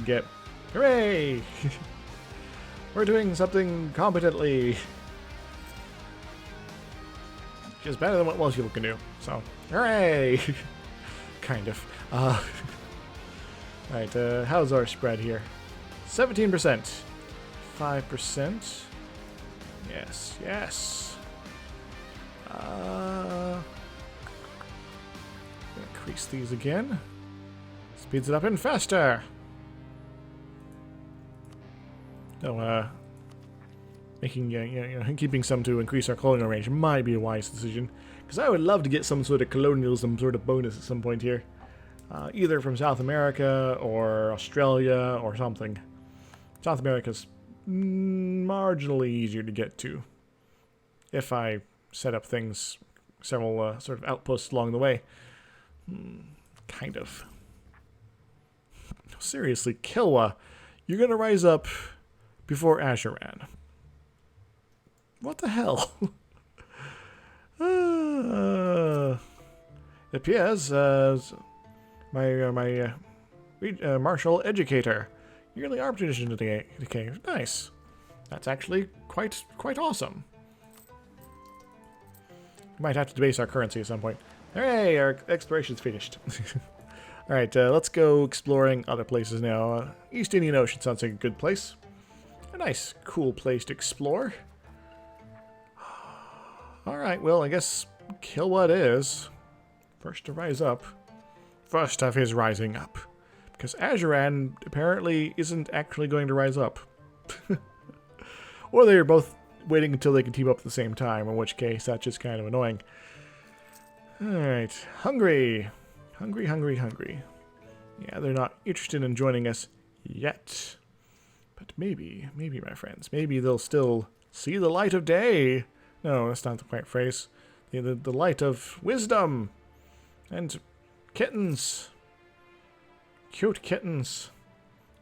get. Hooray! We're doing something competently. Which is better than what most people can do. So, hooray! Kind of. Alright, how's our spread here? 17%. 5%. Yes, yes. Increase these again. Speeds it up and faster. No, keeping some to increase our colonial range might be a wise decision, because I would love to get some sort of colonialism sort of bonus at some point here, either from South America or Australia or something. South America's marginally easier to get to if I set up things, several sort of outposts along the way. Kind of. Seriously, Kilwa, you're gonna rise up before Azuran. What the hell? It appears my martial educator. Yearly opportunity decay. Nice. That's actually quite awesome. Might have to debase our currency at some point. Hooray, our exploration's finished. Alright, let's go exploring other places now. East Indian Ocean sounds like a good place. A nice, cool place to explore. Alright, well, I guess Kilwa it is. First to rise up. First of his rising up. Because Azuran apparently isn't actually going to rise up. Or they're both waiting until they can team up at the same time, in which case that's just kind of annoying. Alright, hungry. Hungry. Yeah, they're not interested in joining us yet. But maybe, my friends, maybe they'll still see the light of day. No, that's not the right phrase. The light of wisdom. And kittens. Cute kittens.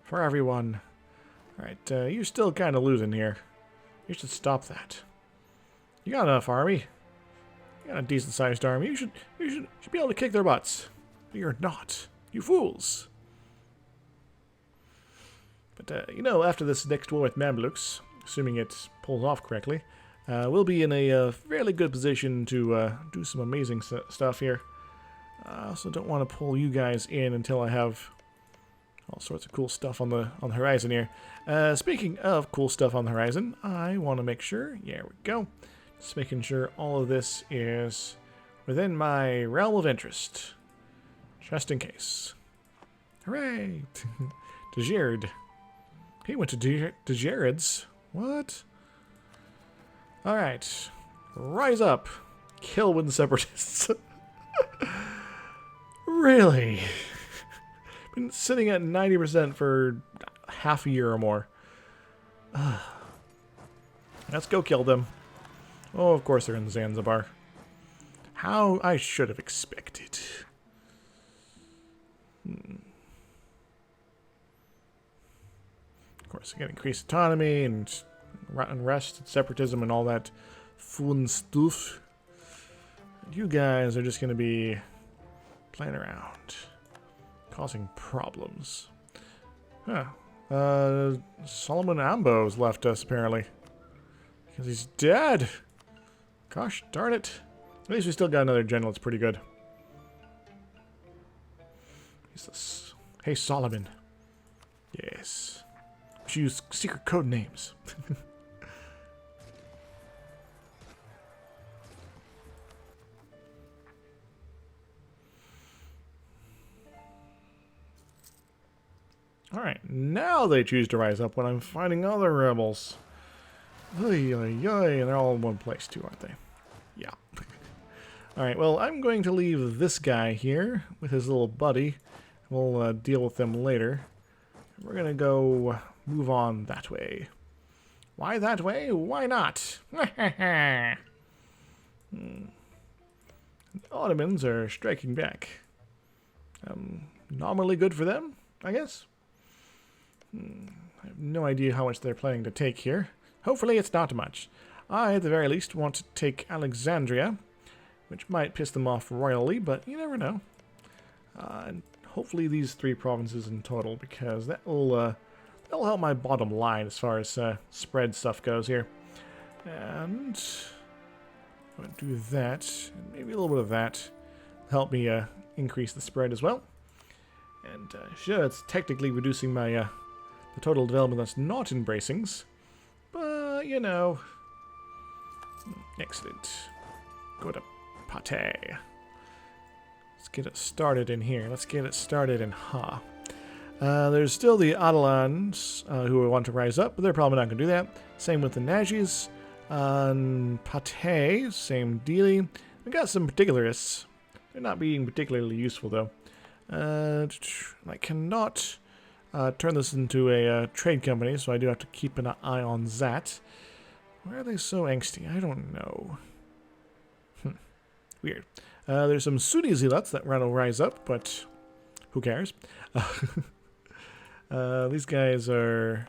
For everyone. Alright, you're still kind of losing here. You should stop that. You got enough army. You got a decent-sized army. You should be able to kick their butts. But you're not. You fools. But, after this next war with Mamluks, assuming it pulls off correctly, we'll be in a fairly good position to do some amazing stuff here. I also don't want to pull you guys in until I have all sorts of cool stuff on the horizon here. Speaking of cool stuff on the horizon, I want to make sure, there we go, just making sure all of this is within my realm of interest. Just in case. Hooray! Dejerd. He went to Dejerd's. What? Alright. Rise up. Kill with the separatists. Really? Been sitting at 90% for half a year or more. Let's go kill them. Oh, of course they're in Zanzibar. How I should have expected. Of course, again, increased autonomy and unrest and separatism and all that fun stuff. And you guys are just going to be playing around, causing problems. Huh. Solomon Ambo's left us, apparently. Because he's dead. Gosh darn it. At least we still got another general that's pretty good. Who's this? Hey, Solomon. Yes. We should use secret code names. Alright, now they choose to rise up when I'm fighting other rebels. Oy, oy, oy, and they're all in one place too, aren't they? Yeah. Alright, well, I'm going to leave this guy here with his little buddy. We'll deal with them later. We're going to go move on that way. Why that way? Why not? The Ottomans are striking back. Nominally good for them, I guess. I have no idea how much they're planning to take here. Hopefully it's not much. I, at the very least, want to take Alexandria, which might piss them off royally, but you never know. And hopefully these 3 provinces in total, because that'll help my bottom line as far as spread stuff goes here. And I'm going to do that, and maybe a little bit of that. Help me increase the spread as well. And sure, it's technically reducing my the total development that's not in bracings, but you know. Excellent. Go to Pate. Let's get it started in here. Let's get it started in Ha. There's still the Adelans who want to rise up, but they're probably not going to do that. Same with the Najis. Pate, same dealy. We got some particularists. They're not being particularly useful, though. I cannot turn this into a trade company, so I do have to keep an eye on that. Why are they so angsty? I don't know. Weird. There's some Sunni zealots that will rise up, but who cares? These guys are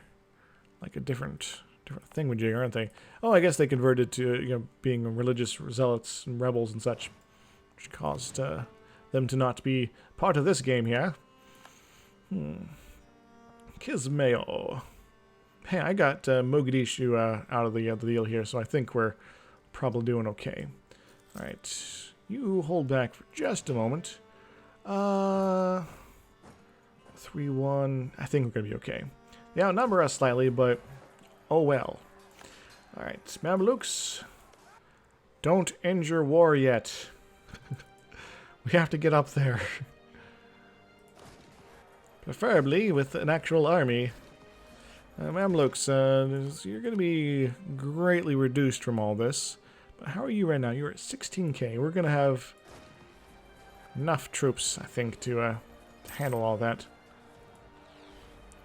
like a different thingamajig, aren't they? Oh, I guess they converted to being religious zealots and rebels and such, which caused them to not be part of this game here. Kismayo. Hey, I got Mogadishu out of the deal here, so I think we're probably doing okay. Alright, you hold back for just a moment. 3-1, I think we're going to be okay. They outnumber us slightly, but oh well. Alright, Mamluks, don't end your war yet. We have to get up there. Preferably with an actual army. Mamluks, you're going to be greatly reduced from all this. But how are you right now? You're at 16k. We're going to have enough troops, I think, to handle all that.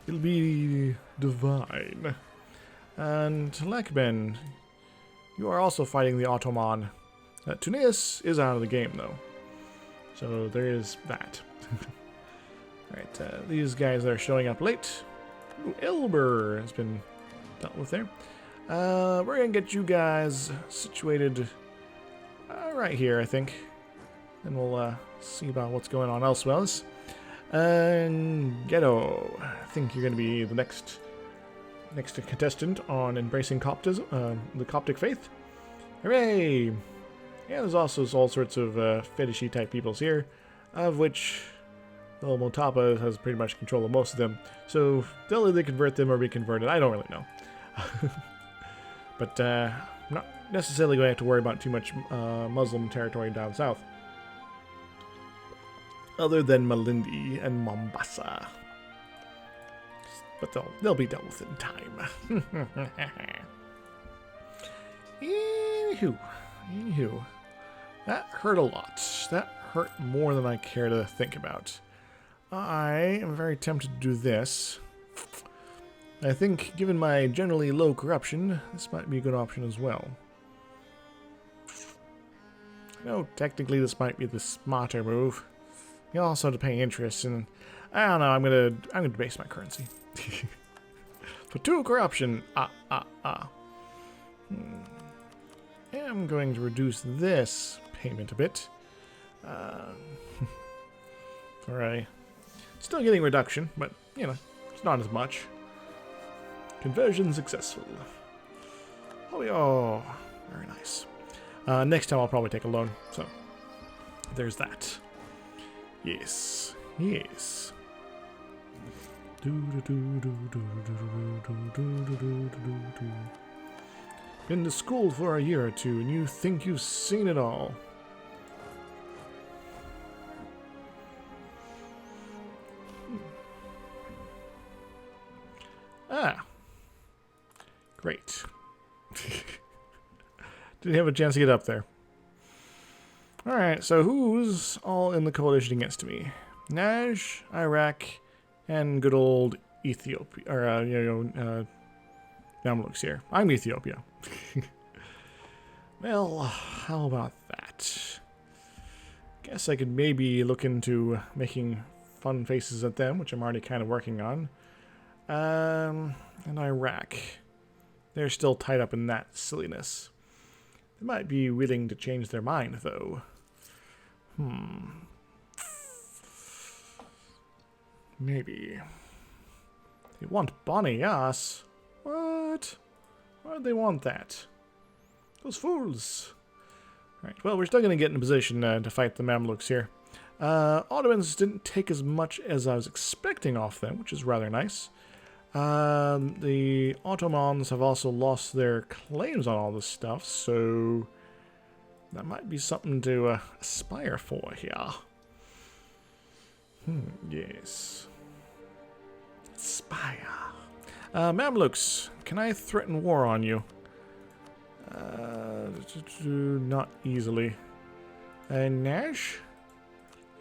It'll be divine. And Lekben, you are also fighting the Ottoman. Tunis is out of the game, though. So there is that. Alright, these guys are showing up late. Ooh, Elber has been dealt with there. We're going to get you guys situated right here, I think. And we'll see about what's going on elsewhere. Ghetto. I think you're going to be the next contestant on embracing Coptism, the Coptic faith. Hooray! Yeah, there's also all sorts of fetishy type peoples here, of which, well, Motapa has pretty much control of most of them. So they'll either convert them or be converted. I don't really know. But I'm not necessarily going to have to worry about too much Muslim territory down south. Other than Malindi and Mombasa. But they'll be dealt with in time. Anywho. That hurt a lot. That hurt more than I care to think about. I am very tempted to do this. I think, given my generally low corruption, this might be a good option as well. I know technically this might be the smarter move. You also have to pay interest, and I don't know. I'm gonna debase my currency for 2 corruption. I'm going to reduce this payment a bit. Alright. Still getting reduction, but you know, it's not as much. Conversion successful. Oh, very nice. Next time I'll probably take a loan, so there's that. Yes. Been to school for a year or two, and you think you've seen it all. Great. Didn't have a chance to get up there. Alright, so who's all in the coalition against me? Naj, Iraq, and good old Ethiopia. Or, Mamluks here. I'm Ethiopia. Well, how about that? Guess I could maybe look into making fun faces at them, which I'm already kind of working on. And Iraq. They're still tied up in that silliness. They might be willing to change their mind, though. Maybe. They want Bonnie, us. What? Why would they want that? Those fools. Right, well, we're still going to get in a position to fight the Mamluks here. Ottomans didn't take as much as I was expecting off them, which is rather nice. The Ottomans have also lost their claims on all this stuff, so that might be something to aspire for here. Yes. Aspire. Mamluks, can I threaten war on you? Not easily. Nash?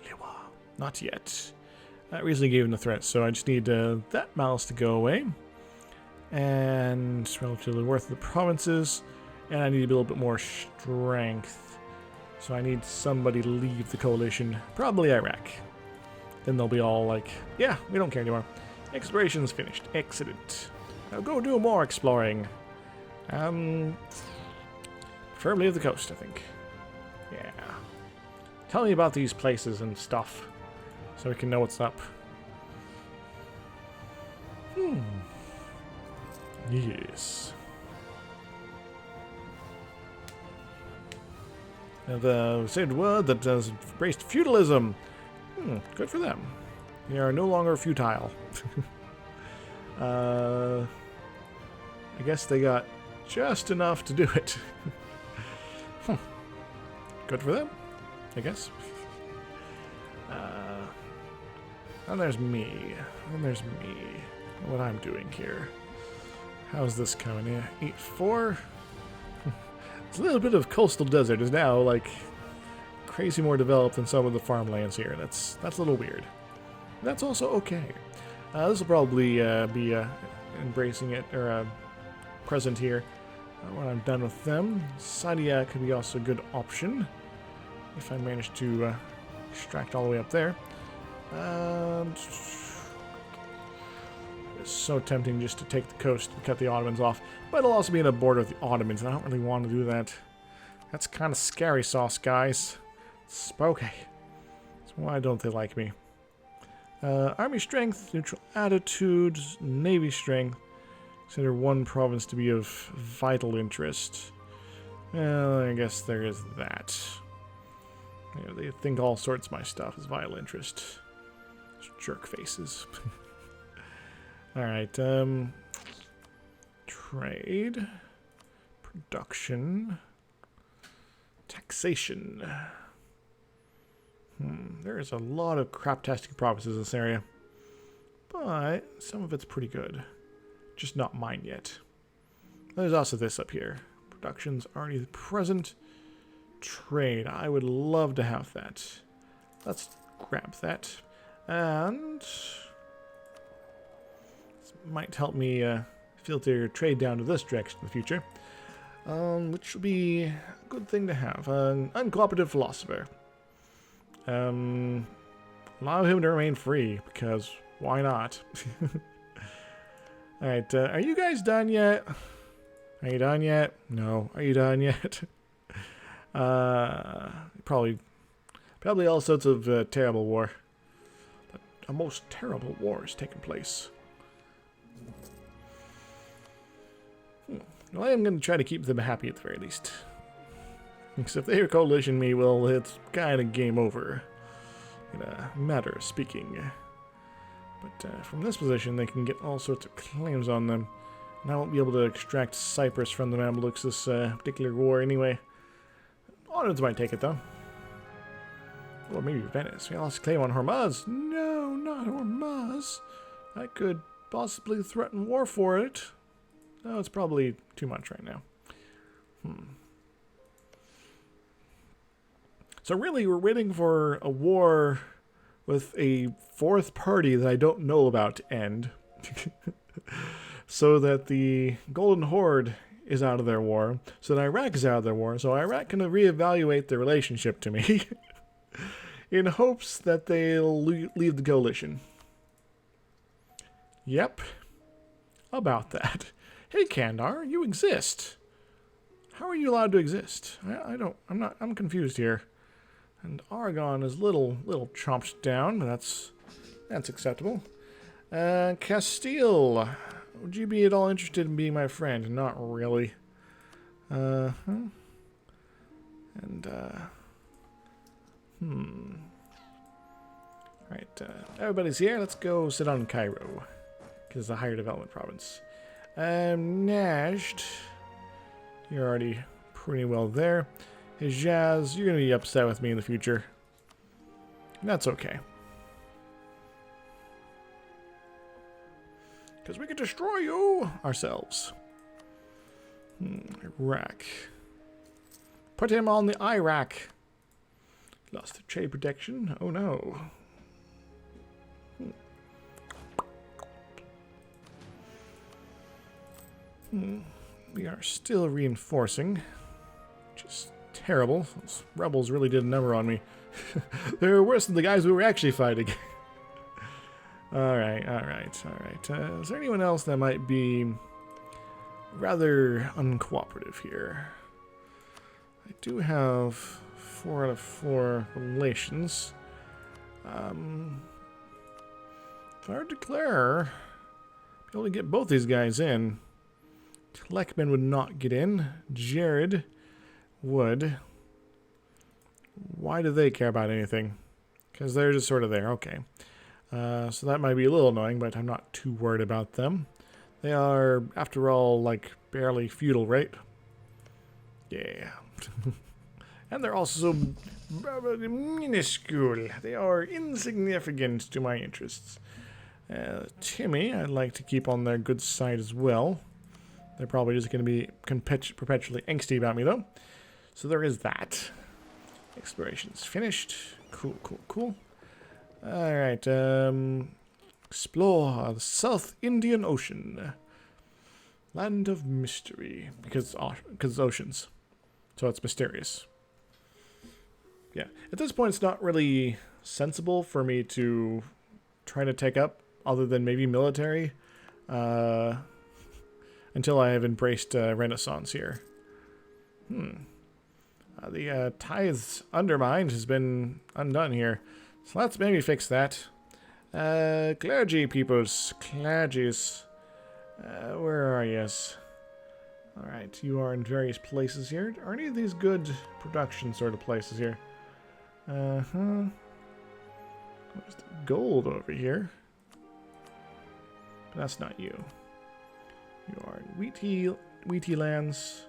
Liwa. Not yet. I recently gave him the threat, so I just need that malice to go away. And it's relatively worth the provinces. And I need a little bit more strength. So I need somebody to leave the coalition. Probably Iraq. Then they'll be all like, yeah, we don't care anymore. Exploration's finished. Excellent. Now go do more exploring. Preferably of the coast, I think. Yeah. Tell me about these places and stuff, so we can know what's up. Yes. The said word that has embraced feudalism. Good for them. They are no longer futile. I guess they got just enough to do it. Good for them, I guess. And there's me. And there's me. What I'm doing here. How's this coming? Yeah, 8-4. It's a little bit of coastal desert. Is now like crazy more developed than some of the farmlands here. That's a little weird. That's also okay. This will probably be embracing it or present here when I'm done with them. Sadia could be also a good option if I manage to extract all the way up there. It's so tempting just to take the coast and cut the Ottomans off, but it'll also be in a border with the Ottomans, and I don't really want to do that. That's kind of scary sauce, guys. It's spooky. So why don't they like me? Army strength, neutral attitude, navy strength. Consider one province to be of vital interest. Well, I guess there is that. Yeah, they think all sorts of my stuff is vital interest. Jerk faces. Alright, trade, production, taxation. There is a lot of craptastic provinces in this area, but some of it's pretty good. Just not mine yet. There's also this up here. Production's already present. Trade. I would love to have that. Let's grab that. And this might help me filter trade down to this direction in the future. Which will be a good thing to have. An uncooperative philosopher. Allow him to remain free, because why not? Alright, are you guys done yet? Are you done yet? No. Are you done yet? Probably all sorts of terrible war. But a most terrible war is taking place. Well, I am going to try to keep them happy at the very least. Because if they coalition me, well, it's kind of game over. In a matter of speaking. But from this position, they can get all sorts of claims on them. And I won't be able to extract Cyprus from the Mamluks this particular war anyway. Ottomans might take it, though. Or maybe Venice. We lost a claim on Hormuz. No, not Hormuz. I could possibly threaten war for it. No, it's probably too much right now. So really, we're waiting for a war with a fourth party that I don't know about to end. So that the Golden Horde is out of their war. So that Iraq is out of their war. So Iraq can reevaluate their relationship to me. In hopes that they'll leave the coalition. Yep. About that. Hey, Kandar, you exist. How are you allowed to exist? I'm confused here. And Aragon is little chomped down, but That's acceptable. Castile. Would you be at all interested in being my friend? Not really. And, Alright, everybody's here. Let's go sit on Cairo. Because it's a higher development province. Najd. You're already pretty well there. Hijaz, you're going to be upset with me in the future. That's okay. Because we can destroy you ourselves. Iraq. Put him on the Iraq. Lost the trade protection. Oh no. We are still reinforcing, which is terrible. Those rebels really did a number on me. They were worse than the guys we were actually fighting. Alright. Is there anyone else that might be rather uncooperative here? I do have 4 out of 4 relations. If I were to declare, be able to get both these guys in. Tlekman would not get in. Jared would. Why do they care about anything? Because they're just sort of there. Okay. So that might be a little annoying, but I'm not too worried about them. They are, after all, like, barely feudal, right? Yeah. And they're also minuscule. They are insignificant to my interests. Timmy, I'd like to keep on their good side as well. They're probably just going to be perpetually angsty about me, though. So there is that. Exploration's finished. Cool. Alright, explore the South Indian Ocean. Land of mystery. Because it's oceans. So it's mysterious. Yeah. At this point, it's not really sensible for me to try to take up, other than maybe military, until I have embraced Renaissance here. The tithes undermined has been undone here. So let's maybe fix that. Clergy peoples. Clergies. Where are you? Alright, you are in various places here. Are any of these good production sort of places here? There's the gold over here. But that's not you. You are in wheaty lands.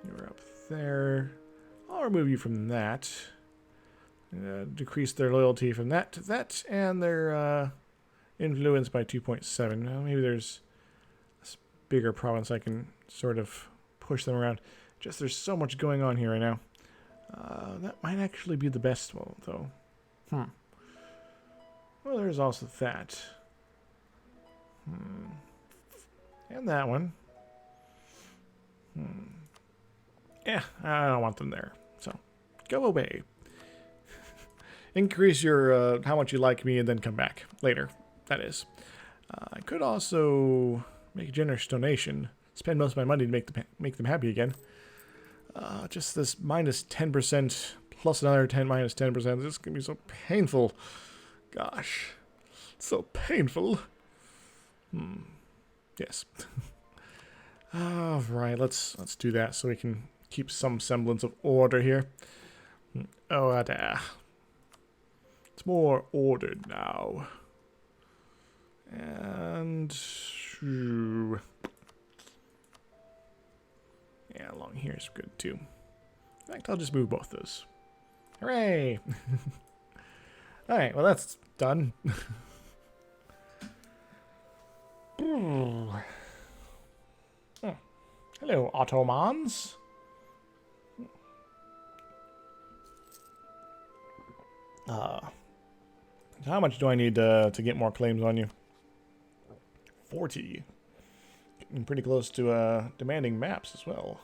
You're up there. I'll remove you from that. Decrease their loyalty from that to that, and their influence by 2.7. Now maybe there's this bigger province I can sort of push them around. Just there's so much going on here right now. That might actually be the best one, though. Well, there's also that. And that one. Yeah, I don't want them there. So, go away. Increase your, how much you like me and then come back later. That is. I could also make a generous donation. Spend most of my money to make them happy again. Just this minus 10% plus another 10 minus 10%. This is going to be so painful. Gosh. So painful. Yes. Alright, let's do that so we can keep some semblance of order here. Order. It's more ordered now. And yeah, along here is good too. In fact, I'll just move both those. Hooray! Alright, well that's done. Hello, Ottomans. How much do I need to get more claims on you? 40. Getting pretty close to demanding maps as well.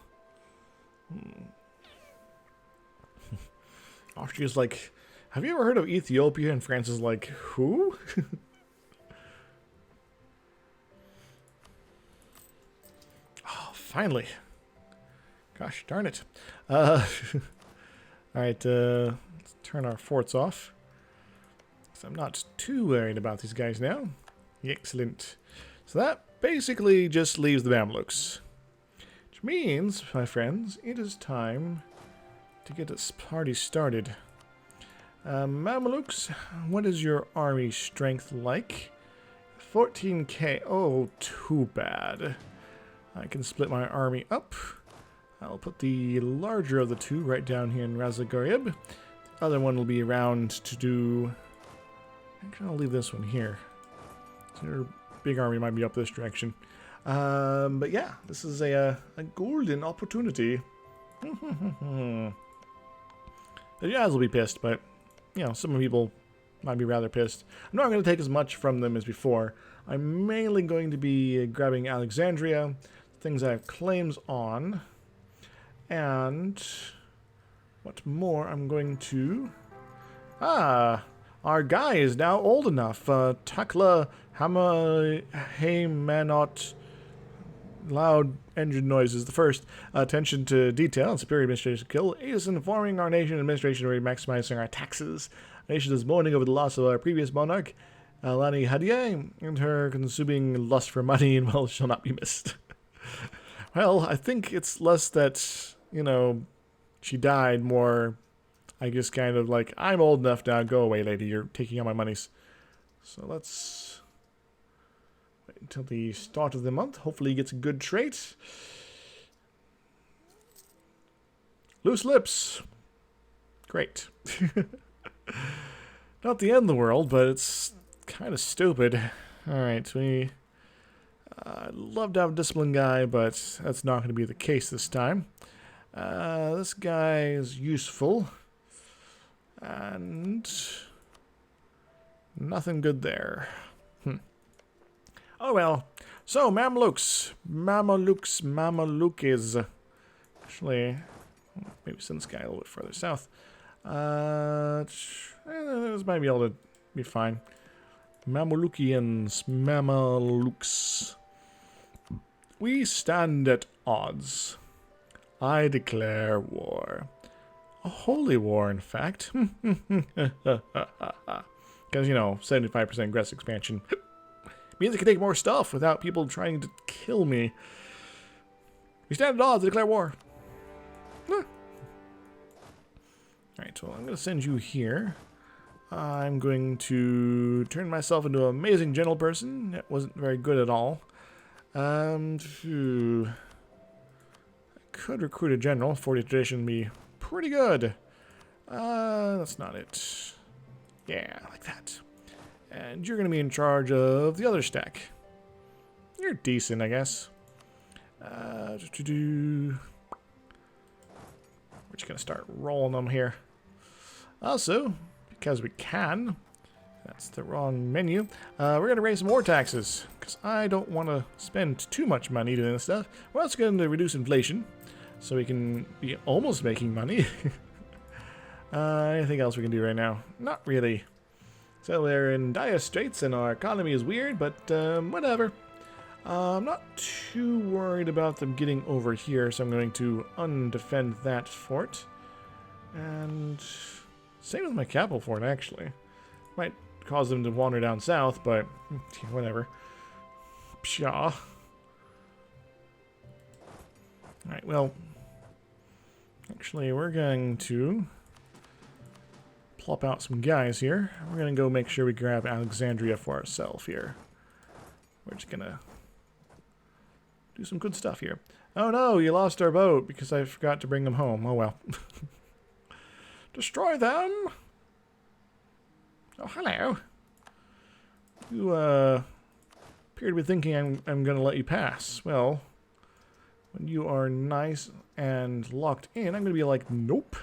Austria's like, have you ever heard of Ethiopia? And France is like, who? Oh, finally. Gosh darn it. Alright, let's turn our forts off. So I'm not too worried about these guys now. Excellent. So that basically just leaves the Mamluks. Which means, my friends, it is time to get this party started. Mamluks, what is your army strength like? 14k. Oh, too bad. I can split my army up. I'll put the larger of the two right down here in Razagorib. The other one will be around to do... Actually, I'll leave this one here. So your big army might be up this direction. But yeah, this is a golden opportunity. The Jazz will be pissed, but, you know, some people might be rather pissed. I'm not going to take as much from them as before. I'm mainly going to be grabbing Alexandria, things I have claims on, and what more I'm going to... our guy is now old enough. Takla Hama Haymanot. Loud engine noises. The first, attention to detail and superior administration skill is informing our nation administration we're maximizing our taxes. Our nation is mourning over the loss of our previous monarch, Lani Hadiye, and her consuming lust for money, and well, shall not be missed. Well, I think it's less that, you know, she died, more, I guess, kind of like, I'm old enough now, go away, lady, you're taking all my monies. So let's wait until the start of the month. Hopefully he gets a good trait. Loose lips. Great. Not the end of the world, but it's kind of stupid. Alright, I'd love to have a disciplined guy, but that's not going to be the case this time. This guy is useful. And nothing good there. Oh well. So, Mamluks. Mamalukis. Actually, maybe send this guy a little bit further south. This might be able to be fine. Mamelukians. Mameluks. We stand at odds. I declare war. A holy war, in fact. Because, you know, 75% Gress expansion means I can take more stuff without people trying to kill me. We stand at odds, I declare war. Alright, well, I'm going to send you here. I'm going to turn myself into an amazing general person. That wasn't very good at all. I could recruit a general. 40 tradition would be pretty good. That's not it. Yeah, like that. And you're going to be in charge of the other stack. You're decent, I guess. We're just going to start rolling them here. Also, because we can, that's the wrong menu, we're going to raise some more taxes, because I don't want to spend too much money doing this stuff. We're also going to reduce inflation, so we can be almost making money. Anything else we can do right now? Not really. So we're in dire straits, and our economy is weird, but whatever. I'm not too worried about them getting over here, so I'm going to undefend that fort. And same with my capital fort, actually. Might cause them to wander down south, but whatever. Pshaw. Alright, well, actually, we're going to plop out some guys here. We're going to go make sure we grab Alexandria for ourselves here. We're just going to do some good stuff here. Oh no, you lost our boat because I forgot to bring them home. Oh well. Destroy them! Oh, hello. You, appear to be thinking I'm going to let you pass. Well, when you are nice and locked in, I'm going to be like, nope.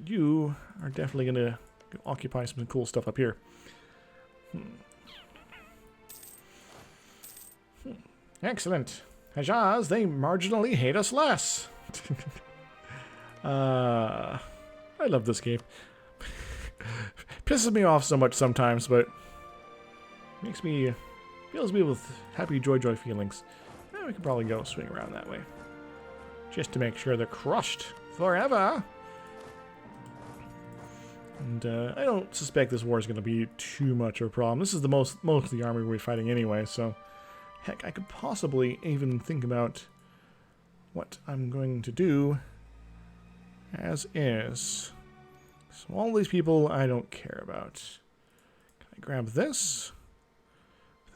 You are definitely going to occupy some cool stuff up here. Excellent. Hajaz, they marginally hate us less. I love this game. Pisses me off so much sometimes, but fills me with happy joy feelings. We could probably go swing around that way, just to make sure they're crushed forever. And I don't suspect this war is going to be too much of a problem. This is the most of the army we're fighting anyway, so heck, I could possibly even think about what I'm going to do as is. So all these people I don't care about. Can I grab this?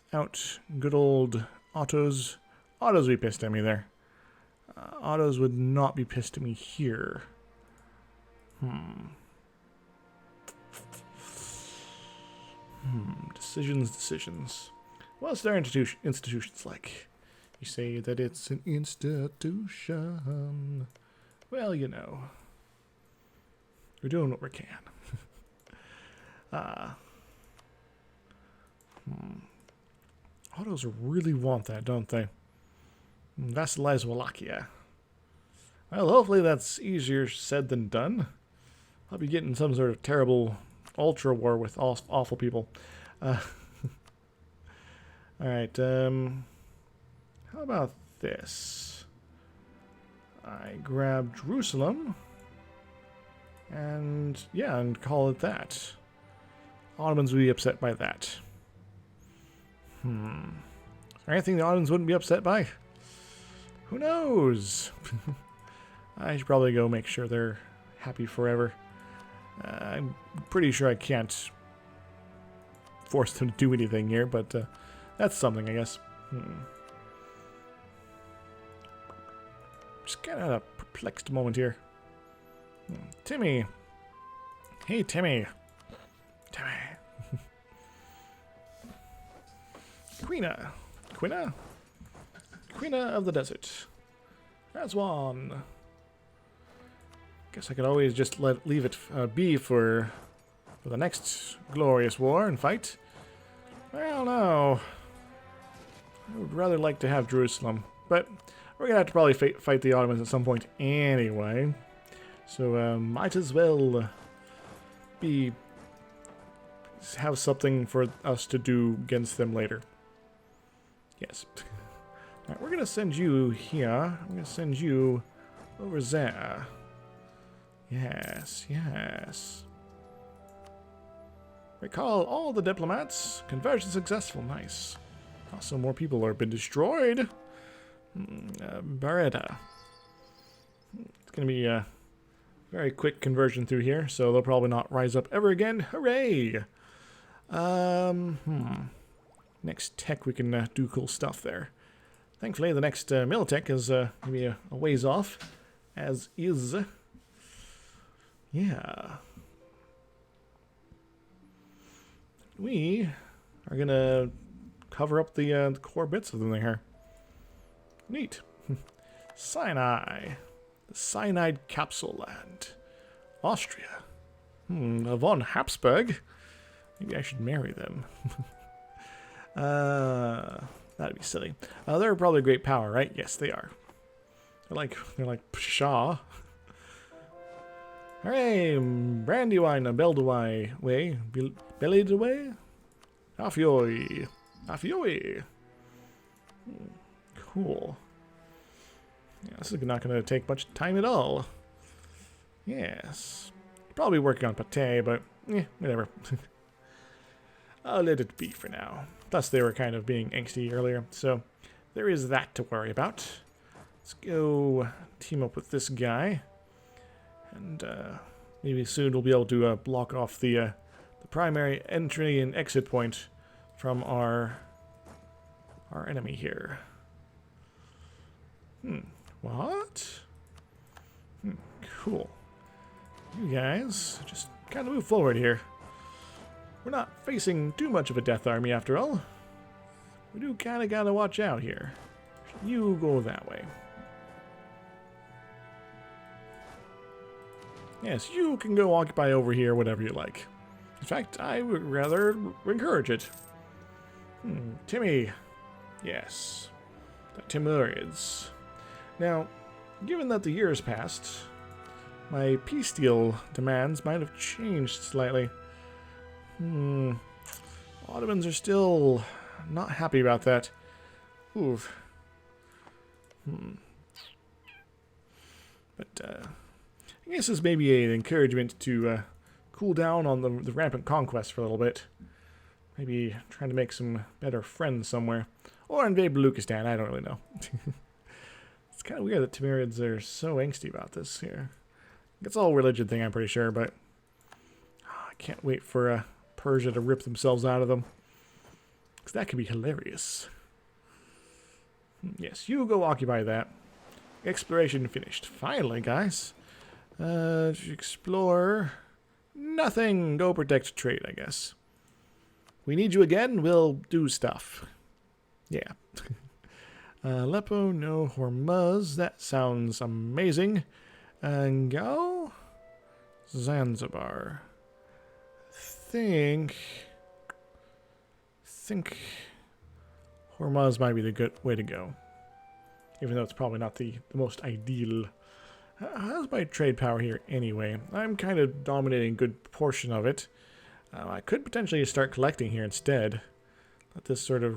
Without good old autos. Autos would be pissed at me there. Autos would not be pissed at me here. Decisions. What's their institutions like? You say that it's an institution. Well, you know. We're doing what we can. Autos really want that, don't they? Vassalize Wallachia. Well, hopefully that's easier said than done. I'll be getting some sort of terrible ultra war with awful people. Alright, how about this? I grab Jerusalem, and yeah, and call it that. Ottomans would be upset by that. Is there anything the Ottomans wouldn't be upset by? Who knows? I should probably go make sure they're happy forever. I'm pretty sure I can't force them to do anything here, but that's something, I guess. Just kind of a perplexed moment here. Timmy. Hey, Timmy. Quina of the desert. That's one. Guess I could always just leave it be for the next glorious war and fight. Well, no. I would rather like to have Jerusalem, but we're gonna have to probably fight the Ottomans at some point anyway. So might as well have something for us to do against them later. Yes. Alright, we're gonna send you here. I'm gonna send you over there. Yes. Recall all the diplomats. Conversion successful. Nice. Also, more people have been destroyed. Beretta. It's gonna be a very quick conversion through here, so they'll probably not rise up ever again. Hooray! Next tech, we can do cool stuff there. Thankfully, the next Militech is maybe a ways off, as is. Yeah. We are gonna cover up the core bits of them here. Neat. Sinai. The cyanide capsule land. Austria. Von Habsburg. Maybe I should marry them. That'd be silly. They're probably a great power, right? Yes, they are. They're like Pshaw. Hooray! Brandywine, Beldawai way. Belidaway? Afioi. Cool. Yeah, this is not going to take much time at all. Yes. Probably working on pate, but whatever. I'll let it be for now. Plus, they were kind of being angsty earlier, so there is that to worry about. Let's go team up with this guy, and maybe soon we'll be able to block off the primary entry and exit point from our enemy here. What? Cool. You guys just kind of move forward here. We're not facing too much of a death army after all. We do kind of gotta watch out here. You go that way. Yes, you can go occupy over here, whatever you like. In fact, I would rather encourage it. Timmy. Yes. The Timurids. Now, given that the years passed, my peace deal demands might have changed slightly. Ottomans are still not happy about that. Oof. But, I guess this may be an encouragement to cool down on the rampant conquest for a little bit. Maybe trying to make some better friends somewhere. Or invade Baluchistan, I don't really know. It's kind of weird that Timurids are so angsty about this here. It's all a religion thing, I'm pretty sure, but I can't wait for Persia to rip themselves out of them. Because that could be hilarious. Yes, you go occupy that. Exploration finished. Finally, guys. Explore. Nothing. Go protect trade, I guess. We need you again. We'll do stuff. Yeah. Aleppo, no Hormuz. That sounds amazing. And go. Zanzibar. Think Hormuz might be the good way to go. Even though it's probably not the most ideal. How's my trade power here anyway? I'm kind of dominating a good portion of it. I could potentially start collecting here instead. Let this sort of